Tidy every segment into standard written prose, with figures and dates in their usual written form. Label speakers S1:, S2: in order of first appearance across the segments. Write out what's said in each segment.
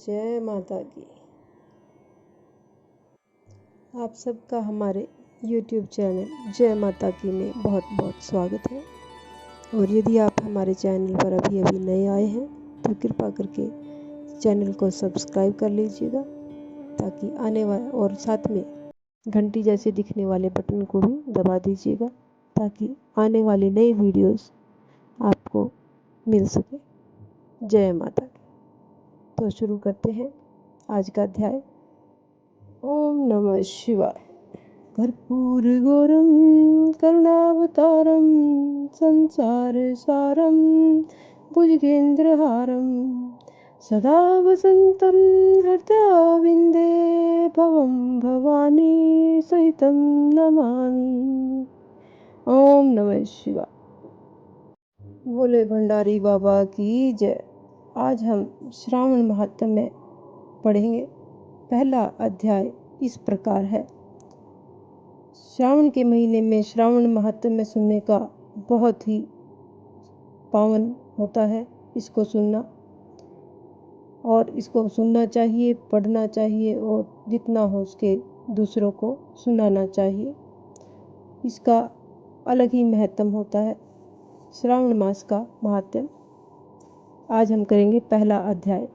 S1: जय माता की। आप सबका हमारे YouTube चैनल जय माता की में बहुत बहुत स्वागत है। और यदि आप हमारे चैनल पर अभी नए आए हैं तो कृपा करके चैनल को सब्सक्राइब कर लीजिएगा, ताकि आने वाले और साथ में घंटी जैसे दिखने वाले बटन को भी दबा दीजिएगा, ताकि आने वाली नई वीडियोस आपको मिल सके। जय माता की। तो शुरू करते हैं आज का अध्याय। ओम नमः शिवाय। कर्पूर गौरम करुणावतारम संसार सारम भुजगेंद्रहारम सदा वसंतम हृदयारविंदे भवम भवानी सहितं नमामि। ओम नमः शिवाय। बोले भंडारी बाबा की जय। आज हम श्रावण महात्म्य में पढ़ेंगे। पहला अध्याय इस प्रकार है। श्रावण के महीने में श्रावण महात्म्य सुनने का बहुत ही पावन होता है। इसको सुनना और इसको सुनना चाहिए, पढ़ना चाहिए और जितना हो उसके दूसरों को सुनाना चाहिए। इसका अलग ही महत्व होता है। श्रावण मास का महात्म्य आज हम करेंगे। पहला अध्याय।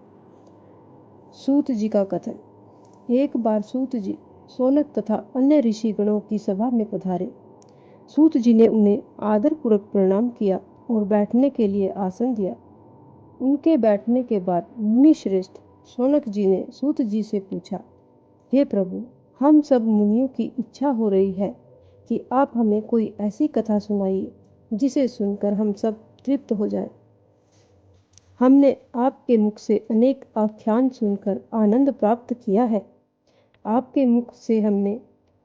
S1: सूत जी का कथन। एक बार सूत जी सोनक तथा अन्य ऋषिगणों की सभा में पधारे। सूत जी ने उन्हें आदरपूर्वक प्रणाम किया और बैठने के लिए आसन दिया। उनके बैठने के बाद मुनि श्रेष्ठ सोनक जी ने सूत जी से पूछा, हे प्रभु, हम सब मुनियों की इच्छा हो रही है कि आप हमें कोई ऐसी कथा सुनाइए जिसे सुनकर हम सब तृप्त हो जाए। हमने आपके मुख से अनेक आख्यान सुनकर आनंद प्राप्त किया है। आपके मुख से हमने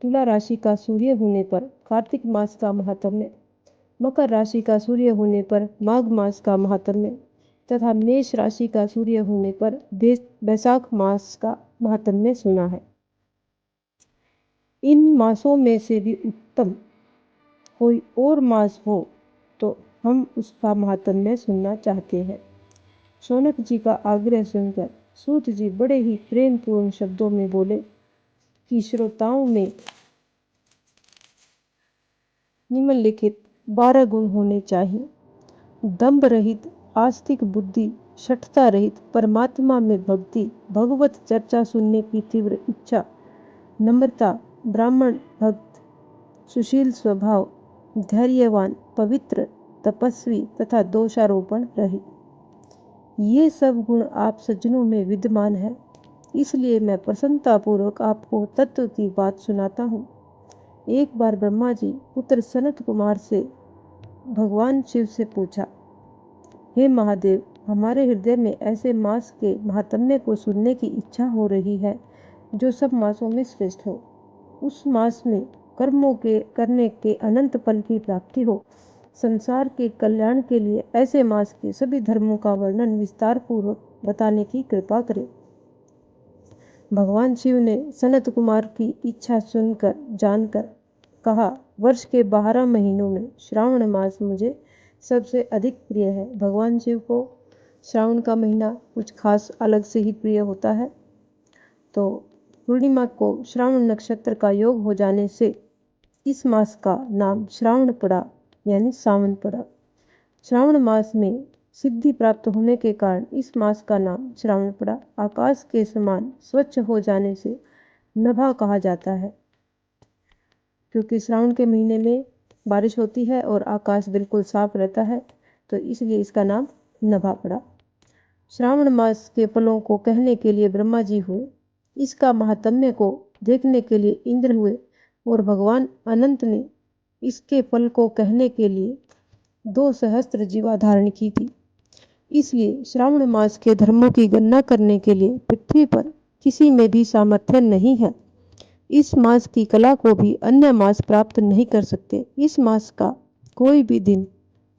S1: तुला राशि का सूर्य होने पर कार्तिक मास का महात्म्य, मकर राशि का सूर्य होने पर माघ मास का महात्म्य तथा मेष राशि का सूर्य होने पर बैसाख मास का महात्म्य सुना है। इन मासों में से भी उत्तम कोई और मास हो तो हम उसका महात्म्य सुनना चाहते हैं। सोनक जी का आग्रह सुनकर सूत जी बड़े ही प्रेम पूर्ण शब्दों में बोले कि श्रोताओं में निम्नलिखित 12 गुण होने चाहिए। दंभ रहित, आस्तिक बुद्धि, शठता रहित, परमात्मा में भक्ति, भगवत चर्चा सुनने की तीव्र इच्छा, नम्रता, ब्राह्मण भक्त, सुशील स्वभाव, धैर्यवान, पवित्र, तपस्वी तथा दोषारोपण रहित। ये सब गुण आप सज्जनों में विद्यमान है। इसलिए मैं प्रसन्नतापूर्वक आपको तत्व की बात सुनाता हूँ। एक बार ब्रह्मा जी पुत्र सनत कुमार से भगवान शिव से पूछा, हे महादेव, हमारे हृदय में ऐसे मास के महात्म्य को सुनने की इच्छा हो रही है जो सब मासों में श्रेष्ठ हो। उस मास में कर्मों के करने के अनंत फल की प्राप्ति हो। संसार के कल्याण के लिए ऐसे मास के सभी धर्मों का वर्णन विस्तार पूर्वक बताने की कृपा करें। भगवान शिव ने सनत कुमार की इच्छा सुनकर जानकर कहा, वर्ष के 12 महीनों में श्रावण मास मुझे सबसे अधिक प्रिय है। भगवान शिव को श्रावण का महीना कुछ खास अलग से ही प्रिय होता है। तो पूर्णिमा को श्रावण नक्षत्र का योग हो जाने से इस मास का नाम श्रावण पड़ा, यानी सावन पड़ा। श्रावण मास में सिद्धि प्राप्त होने के कारण इस मास का नाम श्रावण पड़ा। आकाश के समान स्वच्छ हो जाने से नभा कहा जाता है, क्योंकि श्रावण के महीने में बारिश होती है और आकाश बिल्कुल साफ रहता है, तो इसलिए इसका नाम नभा पड़ा। श्रावण मास के फलों को कहने के लिए ब्रह्मा जी हुए। इसका महात्म्य को देखने के लिए इंद्र हुए और भगवान अनंत ने इसके फल को कहने के लिए 2 सहस्त्र जीवा धारण की थी। इसलिए श्रावण मास के धर्मों की गणना करने के लिए पृथ्वी पर किसी में भी सामर्थ्य नहीं है। इस मास की कला को भी अन्य मास प्राप्त नहीं कर सकते। इस मास का कोई भी दिन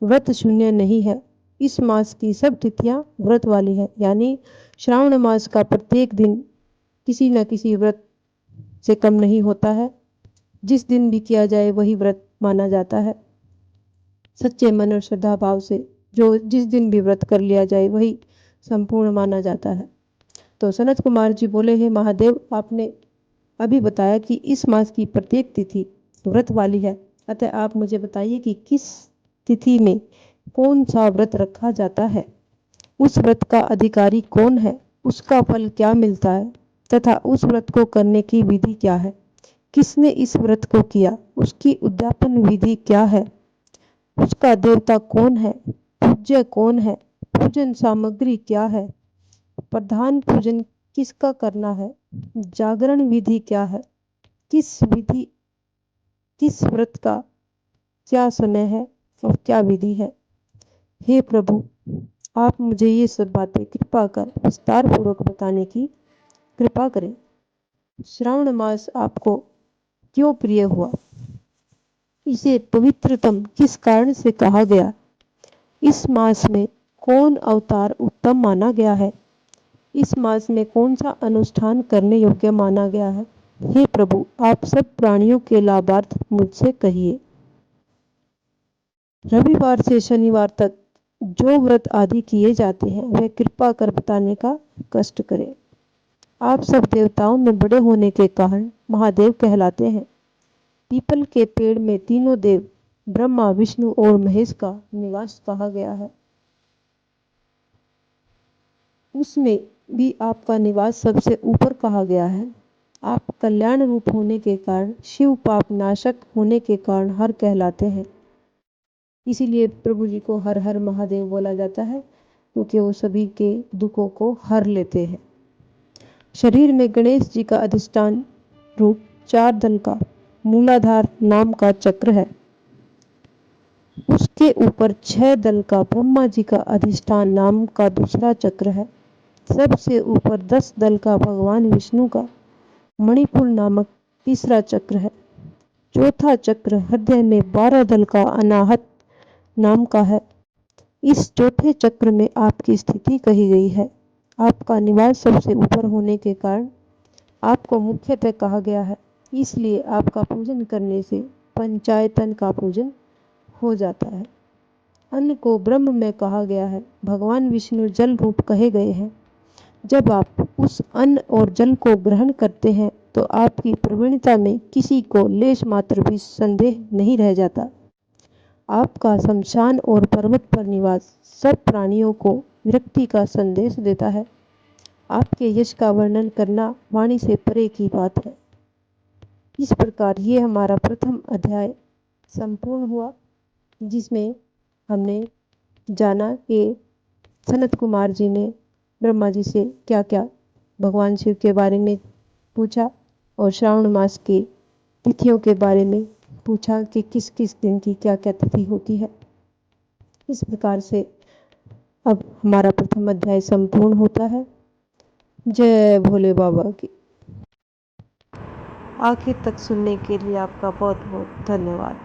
S1: व्रत शून्य नहीं है। इस मास की सब तिथियां व्रत वाली है, यानी श्रावण मास का प्रत्येक दिन किसी न किसी व्रत से कम नहीं होता है। जिस दिन भी किया जाए वही व्रत माना जाता है। सच्चे मन और श्रद्धा भाव से जो जिस दिन भी व्रत कर लिया जाए वही संपूर्ण माना जाता है। तो सनत कुमार जी बोले, हे महादेव, आपने अभी बताया कि इस मास की प्रत्येक तिथि व्रत वाली है, अतः आप मुझे बताइए कि किस तिथि में कौन सा व्रत रखा जाता है, उस व्रत का अधिकारी कौन है, उसका फल क्या मिलता है तथा उस व्रत को करने की विधि क्या है, किसने इस व्रत को किया, उसकी उद्यापन विधि क्या है, उसका देवता कौन है, पूज्य कौन है, पूजन सामग्री क्या है, प्रधान पूजन किसका करना है, जागरण विधि क्या है, किस व्रत का क्या समय है और क्या विधि है। हे प्रभु, आप मुझे ये सब बातें कृपा कर विस्तार पूर्वक बताने की कृपा करें। श्रावण मास आपको क्यों प्रिय हुआ, इसे पवित्रतम किस कारण से कहा गया, इस मास में कौन अवतार उत्तम माना गया है, इस मास में कौन सा अनुष्ठान करने योग्य माना गया है। हे प्रभु, आप सब प्राणियों के लाभार्थ मुझसे कहिए। रविवार से शनिवार तक जो व्रत आदि किए जाते हैं वह कृपा कर बताने का कष्ट करें। आप सब देवताओं में बड़े होने के कारण महादेव कहलाते हैं। पीपल के पेड़ में तीनों देव ब्रह्मा, विष्णु और महेश का निवास कहा गया है। उसमें भी आपका निवास सबसे ऊपर कहा गया है। आप कल्याण रूप होने के कारण, शिव पाप नाशक होने के कारण हर कहलाते हैं। इसीलिए प्रभु जी को हर हर महादेव बोला जाता है, क्योंकि वो सभी के दुखों को हर लेते हैं। शरीर में गणेश जी का अधिष्ठान रूप 4 दल का मूलाधार नाम का चक्र है। उसके ऊपर 6 दल का ब्रह्मा जी का अधिष्ठान नाम का दूसरा चक्र है। सबसे ऊपर 10 दल का भगवान विष्णु का मणिपुर नामक तीसरा चक्र है। चौथा चक्र हृदय में 12 दल का अनाहत नाम का है। इस चौथे चक्र में आपकी स्थिति कही गई है। आपका निवास सबसे ऊपर होने के कारण आपको मुख्यतः कहा गया है, इसलिए आपका पूजन करने से पंचायतन का पूजन हो जाता है। अन्न को ब्रह्म में कहा गया है। भगवान विष्णु जल रूप कहे गए हैं। जब आप उस अन्न और जल को ग्रहण करते हैं तो आपकी प्रवीणता में किसी को लेश मात्र भी संदेह नहीं रह जाता। आपका शमशान और पर्वत पर निवास सब प्राणियों को विरक्ति का संदेश देता है। आपके यश का वर्णन करना वाणी से परे की बात है। इस प्रकार ये हमारा प्रथम अध्याय संपूर्ण हुआ, जिसमें हमने जाना कि सनत कुमार जी ने ब्रह्मा जी से क्या क्या भगवान शिव के बारे में पूछा और श्रावण मास की तिथियों के बारे में पूछा कि किस किस दिन की क्या क्या तिथि होती है। इस प्रकार से अब हमारा प्रथम अध्याय संपूर्ण होता है। जय भोले बाबा की। आखिर तक सुनने के लिए आपका बहुत बहुत धन्यवाद।